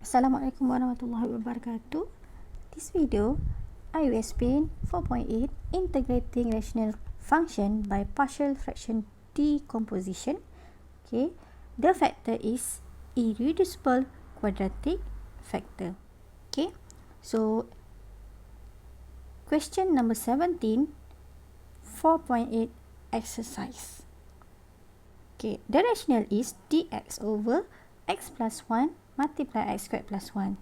Assalamualaikum warahmatullahi wabarakatuh. This video, I will explain 4.8 integrating rational function by partial fraction decomposition. Okay, the factor is irreducible quadratic factor. Okay, so question number 17, 4.8 exercise. Okay, the rational is dx over x plus 1 multiply x squared plus 1.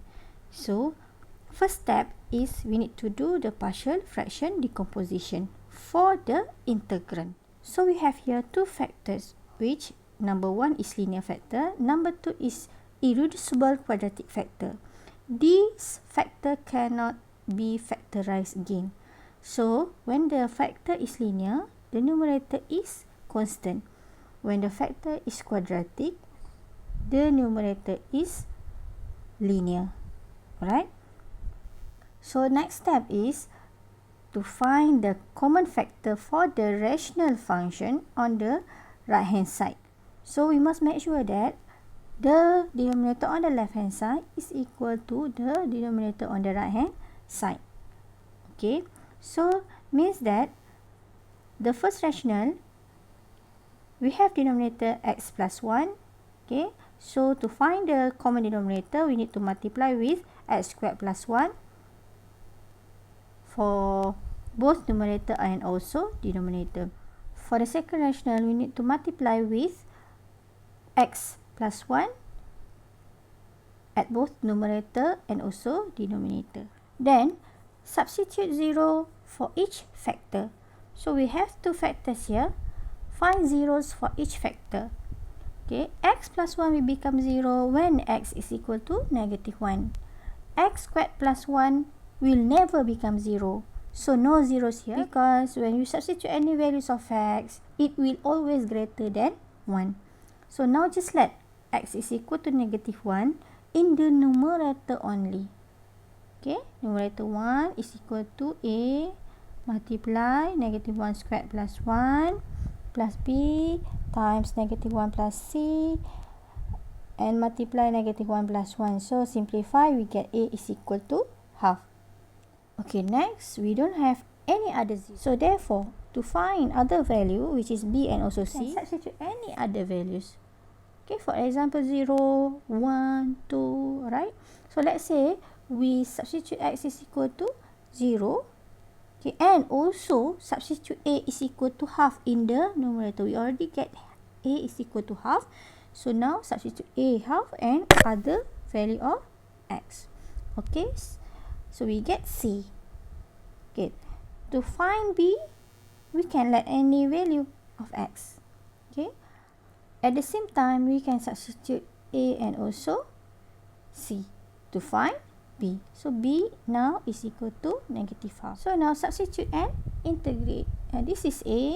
So, first step is we need to do the partial fraction decomposition for the integrand. So, we have here two factors, which number 1 is linear factor, number 2 is irreducible quadratic factor. This factor cannot be factorized again. So, when the factor is linear, the numerator is constant. When the factor is quadratic, the numerator is linear. Alright? So next step is to find the common factor for the rational function on the right hand side. So we must make sure that the denominator on the left hand side is equal to the denominator on the right hand side. Okay? So means that the first rational, we have denominator x plus 1. Okay? So, to find the common denominator, we need to multiply with x squared plus 1 for both numerator and also denominator. For the second rational, we need to multiply with x plus 1 at both numerator and also denominator. Then, substitute 0 for each factor. So, we have two factors here. Find zeros for each factor. Okay, x plus 1 will become 0 when x is equal to negative 1. X squared plus 1 will never become 0. So, no zeros here because when you substitute any values of x, it will always greater than 1. So, now just let x is equal to negative 1 in the numerator only. Okay, numerator 1 is equal to a multiply negative 1 squared plus 1 plus b times negative 1 plus c and multiply negative 1 plus 1. So, simplify, we get a is equal to half. Okay, next, we don't have any other z. So, therefore, to find other value, which is b and also c, substitute any other values. Okay, for example, 0, 1, 2, right? So, let's say we substitute x is equal to 0. Okay, and also substitute a is equal to half in the numerator. We already get a is equal to half. So now substitute a half and other value of x. Okay, so we get c. Okay, to find b, we can let any value of x. Okay, at the same time, we can substitute a and also c to find b. So, b now is equal to negative half. So, now substitute and integrate. This is a,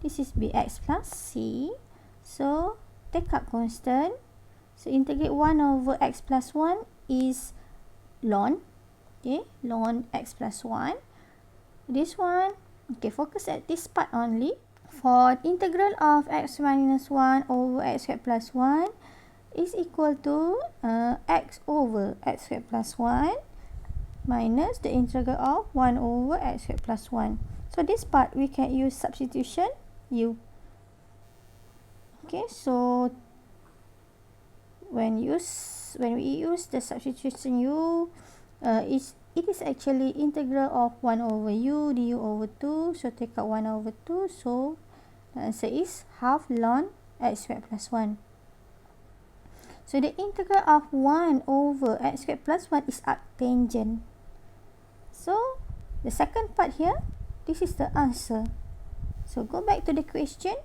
this is bx plus c. So, take up constant. So, integrate 1 over x plus 1 is ln. Okay, ln x plus 1. This one, okay, focus at this part only. For integral of x minus 1 over x squared plus 1, is equal to x over x squared plus 1 minus the integral of 1 over x squared plus 1. So, this part we can use substitution u. Okay, so when we use the substitution u, it is actually integral of 1 over u du over 2. So, take out 1 over 2. So, the answer is half ln x squared plus 1. So, the integral of 1 over x squared plus 1 is arctangent. So, the second part here, this is the answer. So, go back to the question.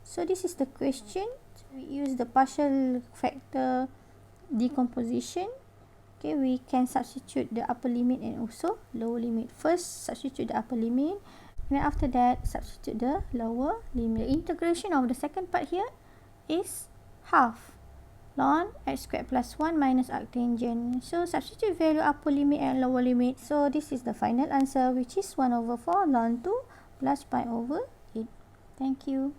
So, this is the question. So, we use the partial factor decomposition. Okay, we can substitute the upper limit and also lower limit. First, substitute the upper limit. And then after that, substitute the lower limit. The integration of the second part here is half ln x squared plus 1 minus arctangent. So, substitute value upper limit and lower limit. So, this is the final answer, which is 1 over 4 ln 2 plus pi over 8. Thank you.